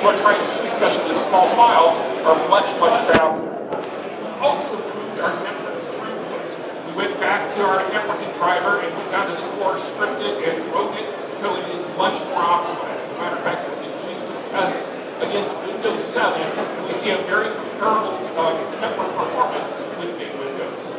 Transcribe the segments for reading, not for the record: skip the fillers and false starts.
people are trying to do, especially with small files, are much, much faster. Also improved our network throughput. We went back to our networking driver and went down to the core, stripped it, and wrote it until it is much more optimized. As a matter of fact, we've been doing some tests against Windows 7, and we see a very comparable network performance with big Windows.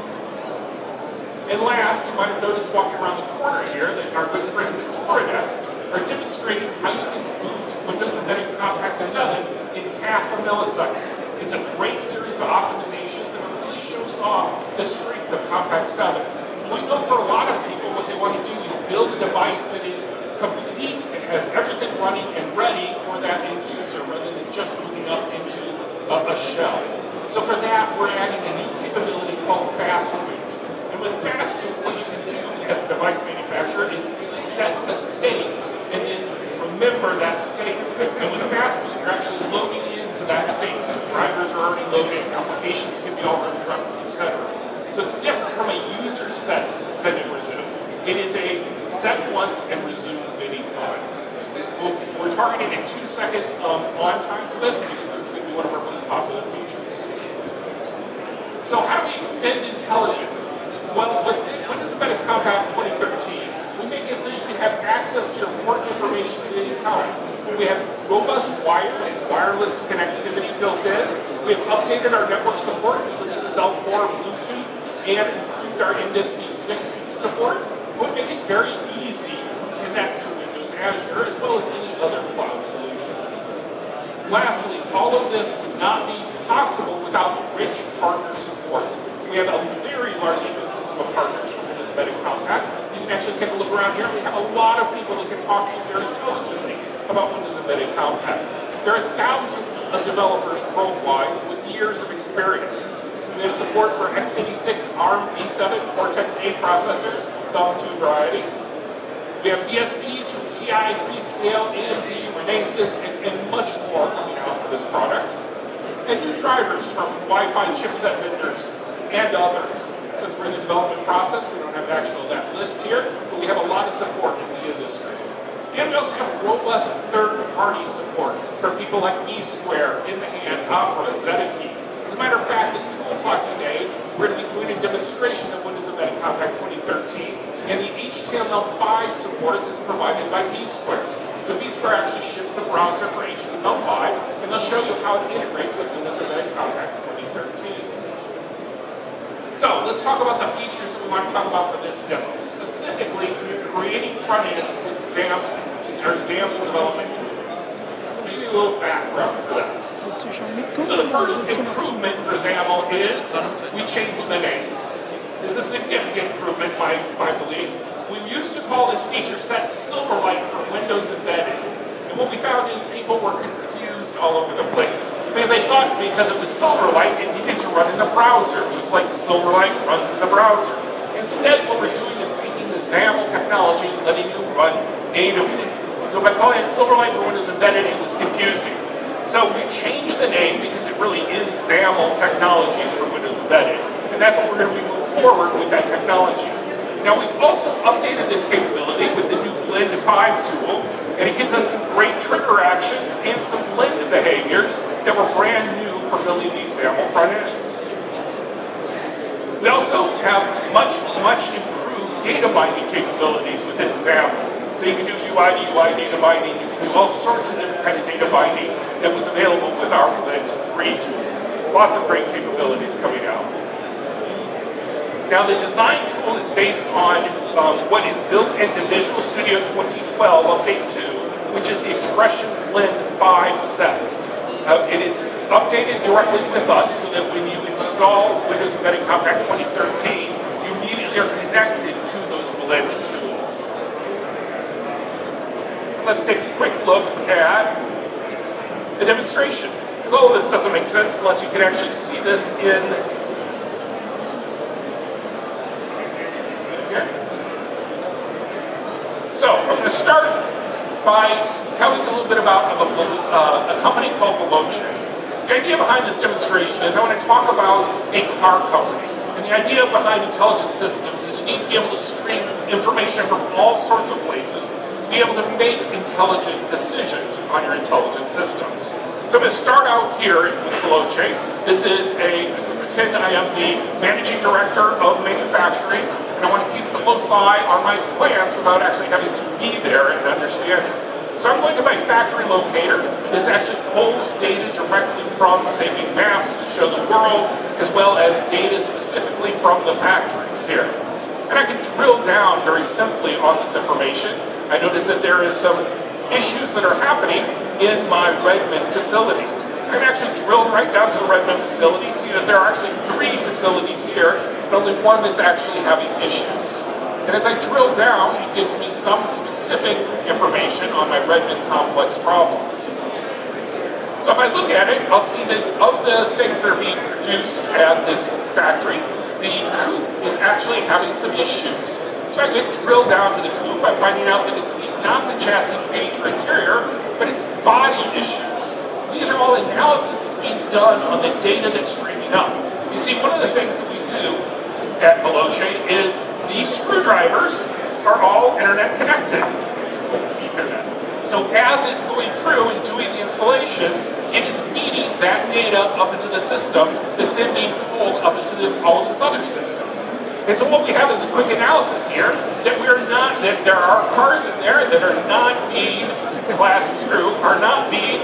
And last, you might have noticed walking around the corner here that our good friends at Toradex are demonstrating how you can boot Windows Embedded Compact 7 in half a millisecond. It's a great series of optimizations, and it really shows off the strength of Compact 7. We know for a lot of people what they want to do is build a device that is complete and has everything running and ready for that end user rather than just moving up into a shell. So for that, we're adding a new capability called Fast Boot. And with Fast Boot, what you can do as a device manufacturer is set a state and then remember that state. And with Fast Boot, you're actually loading into that state. So drivers are already loaded, applications can be already run, etc. So it's different from a user set suspend and resume. It is a set once and resume many times. We're targeting a 2-second on time for this because this is going to be one of our most popular features. So how do we extend intelligence? Well, with Windows Embedded Compact 2013, we make it so you can have access to your important information at any time. We have robust wired and wireless connectivity built in. We have updated our network support, including cell core, Bluetooth, and improved our NDIS 6 support. We make it very easy to connect to Windows Azure as well as any other cloud solutions. Lastly, all of this would not be possible without rich partner support. We have a very large ecosystem of partners for Windows Embedded Compact. You can actually take a look around here. We have a lot of people that can talk to you very intelligently about Windows Embedded Compact. There are thousands of developers worldwide with years of experience. We have support for x86, ARM, v7, Cortex-A processors, Thumb 2 variety. We have BSPs from TI, Freescale, AMD, Renesas, and much more coming out for this product. And new drivers from Wi-Fi chipset vendors and others. Since we're in the development process, we don't have actual that list here, but we have a lot of support in the industry. And we also have robust third-party support for people like vSquare, In the Hand, Opera, Zetakey. As a matter of fact, at 2 o'clock today, we're going to be doing a demonstration of Windows Embedded Compact 2013 and the HTML5 support that's provided by vSquare. So vSquare actually ships a browser for HTML5, and they'll show you how it integrates with Windows Embedded Compact 2013. So let's talk about the features that we want to talk about for this demo. Specifically, creating front ends with XAML development tools. So maybe a little background for that. So the first improvement for XAML is we changed the name. This is a significant improvement, my belief. We used to call this feature set Silverlight for Windows Embedded. And what we found is people were confused all over the place. Because they thought because it was Silverlight, it needed to run in the browser, just like Silverlight runs in the browser. Instead, what we're doing is taking the XAML technology and letting you run natively. So by calling it Silverlight for Windows Embedded, it was confusing. So we changed the name because it really is XAML Technologies for Windows Embedded. And that's what we're going to move forward with that technology. Now we've also updated this capability with the new Blend 5 tool, and it gives us some great trigger actions and some blend behaviors that were brand new for building these XAML front ends. We also have much improved data binding capabilities within XAML. So you can do UI to UI data binding, you can do all sorts of different kind of data binding that was available with our Blend 3 tool. Lots of great capabilities coming out. Now the design tool is based on what is built into Visual Studio 2012 Update 2, which is the Expression Blend 5 set. It is updated directly with us so that when you install Windows Embedded Compact 2013, you immediately are connected to those blend tools. Let's take a quick look at the demonstration. Because all of this doesn't make sense unless you can actually see this in here. So I'm going to start by telling you a little bit about a company called Veloce. The idea behind this demonstration is I want to talk about a car company. And the idea behind intelligent systems is you need to be able to stream information from all sorts of places be able to make intelligent decisions on your intelligent systems. So I'm going to start out here with Veloce. This is pretend I am the managing director of manufacturing, and I want to keep a close eye on my plants without actually having to be there and understand it. So I'm going to my factory locator. This actually pulls data directly from, say, Bing Maps to show the world, as well as data specifically from the factories here. And I can drill down very simply on this information. I notice that there is some issues that are happening in my Redmond facility. I can actually drill right down to the Redmond facility, see that there are actually 3 facilities here, and only one that's actually having issues. And as I drill down, it gives me some specific information on my Redmond complex problems. So if I look at it, I'll see that of the things that are being produced at this factory, the coupe is actually having some issues. So I can drill down to the coupe by finding out that it's not the chassis, paint, or interior, but it's body issues. These are all analysis that's being done on the data that's streaming up. You see, one of the things that we do at Veloce is these screwdrivers are all internet connected. Ethernet. So as it's going through and doing the installations, it is feeding that data up into the system that's then being pulled up into all of this other systems. And so what we have is a quick analysis here that that there are cars in there that are not being classed through, are not being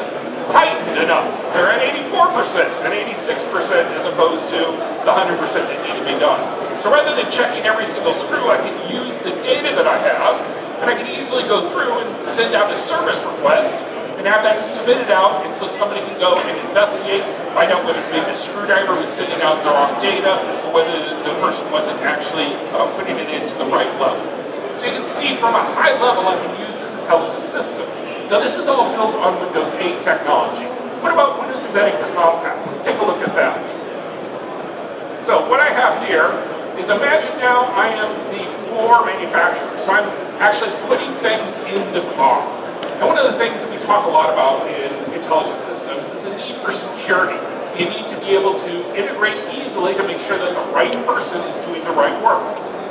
tightened enough. They're at 84% and 86% as opposed to the 100% that need to be done. So rather than checking every single screw, I can use the data that I have, and I can easily go through and send out a service request and have that spit it out, and so somebody can go and investigate, find out whether maybe the screwdriver was sending out the wrong data, or whether the person wasn't actually putting it into the right level. So you can see from a high level I can use this intelligent systems. Now this is all built on Windows 8 technology. What about Windows Embedded Compact? Let's take a look at that. So what I have here is, imagine now I am the floor manufacturer. So I'm actually putting things in the car. And one of the things that we talk a lot about in intelligent systems is the need for security. You need to be able to integrate easily to make sure that the right person is doing the right work.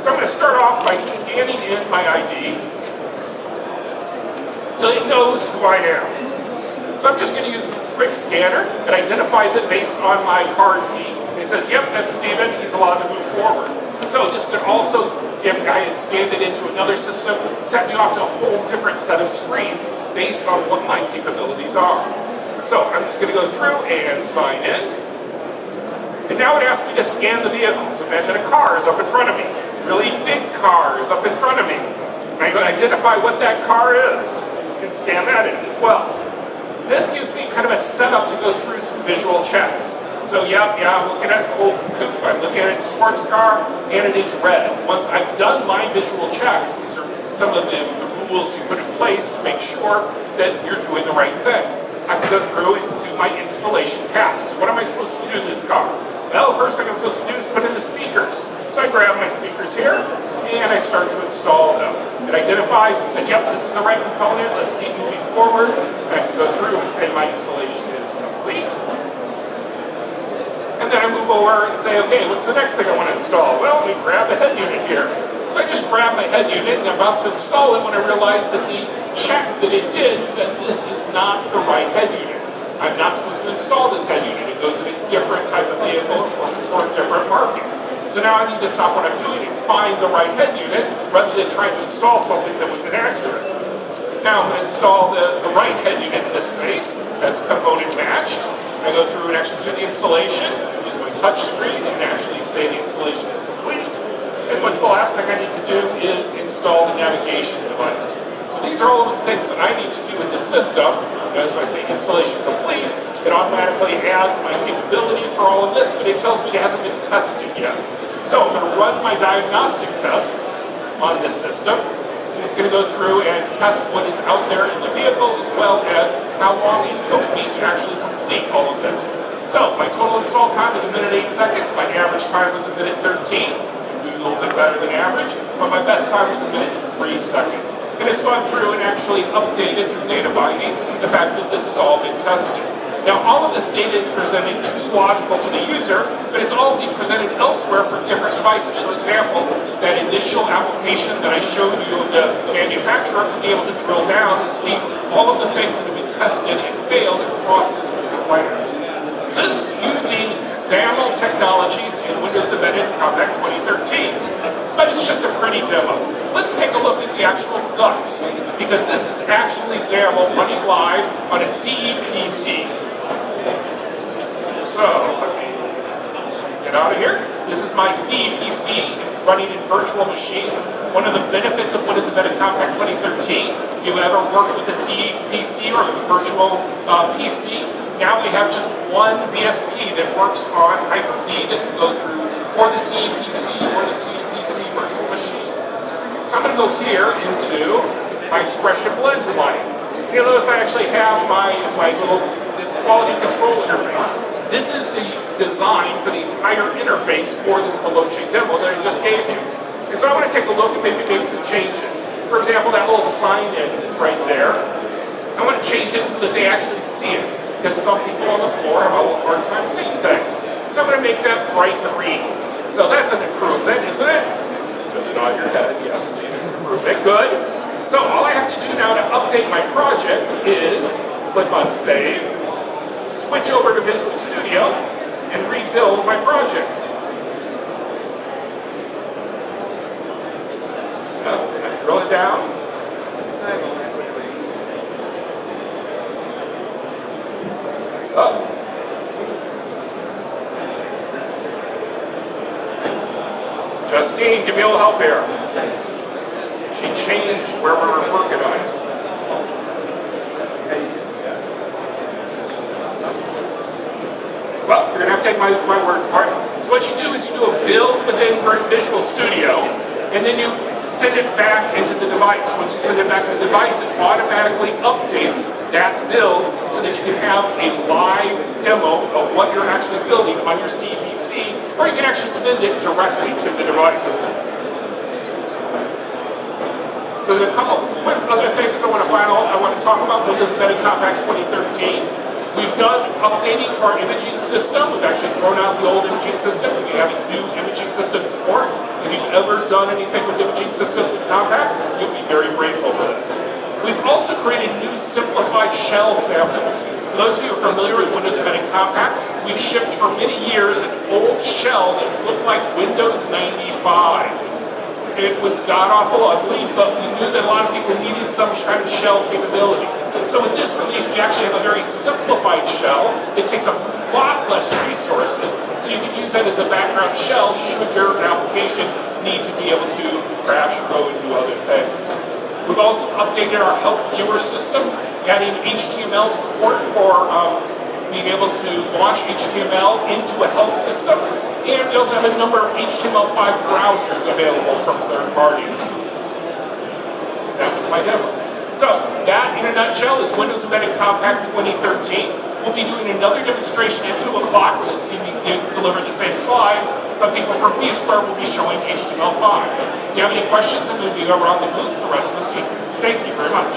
So I'm going to start off by scanning in my ID so it knows who I am. So I'm just going to use a quick scanner that identifies it based on my card key. It says, yep, that's Steven, he's allowed to move forward. So this could also, if I had scanned it into another system, set me off to a whole different set of screens based on what my capabilities are. So I'm just going to go through and sign in. And now it asks me to scan the vehicle. So imagine a car is up in front of me. Really big car is up in front of me. And I'm going to identify what that car is and scan that in as well. This gives me kind of a setup to go through some visual checks. So yeah, I'm looking at a coupe, I'm looking at a sports car, and it is red. Once I've done my visual checks, these are some of the rules you put in place to make sure that you're doing the right thing. I can go through and do my installation tasks. What am I supposed to do to this car? Well, the first thing I'm supposed to do is put in the speakers. So I grab my speakers here, and I start to install them. It identifies and says, yep, this is the right component, let's keep moving forward. And I can go through and say my installation is complete. And then I move over and say, okay, what's the next thing I want to install? Well, let me grab the head unit here. So I just grab my head unit and I'm about to install it when I realized that the check that it did said this is not the right head unit. I'm not supposed to install this head unit. It goes in a different type of vehicle or a different market. So now I need to stop what I'm doing and find the right head unit rather than trying to install something that was inaccurate. Now I'm going to install the right head unit in this space that's component matched. I go through and actually do the installation, use my touch screen, and actually say the installation is complete. And what's the last thing I need to do is install the navigation device. So these are all the things that I need to do in the system. As I say installation complete, it automatically adds my capability for all of this, but it tells me it hasn't been tested yet. So I'm going to run my diagnostic tests on this system. It's going to go through and test what is out there in the vehicle, as well as how long it took me to actually complete all of this. So my total install time is 1 minute 8 seconds. My average time was 1 minute 13. So I'm doing a little bit better than average. But my best time was 1 minute 3 seconds. And it's gone through and actually updated through data binding the fact that this has all been tested. Now, all of this data is presented to logical to the user, but it's all being presented elsewhere for different devices. For example, that initial application that I showed you of the manufacturer could be able to drill down and see all of the things that have been tested and failed across this environment. So this is using XAML technologies in Windows Embedded Compact 2013. But it's just a pretty demo. Let's take a look at the actual guts, because this is actually XAML running live on a CE PC. So, let me get out of here. This is my CE PC running in virtual machines. One of the benefits of Windows Embedded Compact 2013, if you've ever worked with a CE PC or a virtual PC, now we have just one BSP that works on Hyper-V that can go through for the CE PC or the CE PC virtual machine. So I'm going to go here into my Expression Blend client. You'll notice I actually have my little this quality control interface. This is the design for the entire interface for this Veloce demo that I just gave you. And so I want to take a look and maybe make some changes. For example, that little sign-in that's right there, I want to change it so that they actually see it, because some people on the floor have a little hard time seeing things. So I'm going to make that bright green. So that's an improvement, isn't it? Just nod your head, yes, Steve, it's an improvement. Good. So all I have to do now to update my project is click on Save, switch over to Visual Studio, and rebuild my project. I drill it down. Justine, give me a little help here. She changed where we were working on it. Well, you're going to have to take my word for it. So what you do is you do a build within Visual Studio, and then you send it back into the device. Once you send it back to the device, it automatically updates that build so that you can have a live demo of what you're actually building on your CPC, or you can actually send it directly to the device. So there's a couple quick other things I want to talk about Windows Embedded Compact 2013. We've done updating to our imaging system. We've actually thrown out the old imaging system, and we have a new imaging system support. If you've ever done anything with imaging systems in Compact, you'll be very grateful for this. We've also created new simplified shell samples. For those of you who are familiar with Windows Embedded Compact, we've shipped for many years an old shell that looked like Windows 95. It was god-awful ugly, but we knew that a lot of people needed some kind of shell capability. So with this release, we actually have a very simplified shell that takes a lot less resources, so you can use that as a background shell should your application need to be able to crash or go and do other things. We've also updated our help viewer systems, adding HTML support for being able to launch HTML into a help system. And we also have a number of HTML5 browsers available from third parties. That was my demo. So, that in a nutshell is Windows Embedded Compact 2013. We'll be doing another demonstration at 2 o'clock where you'll see me deliver the same slides, but people from B-Square will be showing HTML5. If you have any questions, I'm going to be over on the booth the rest of the week. Thank you very much.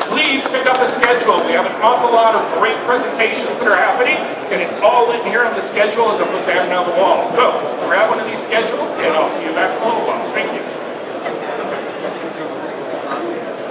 Please pick up a schedule. We have an awful lot of great presentations that are happening, and it's all in here on the schedule as opposed to having it on the wall. So, grab one of these schedules, and I'll see you back in a little while. Thank you.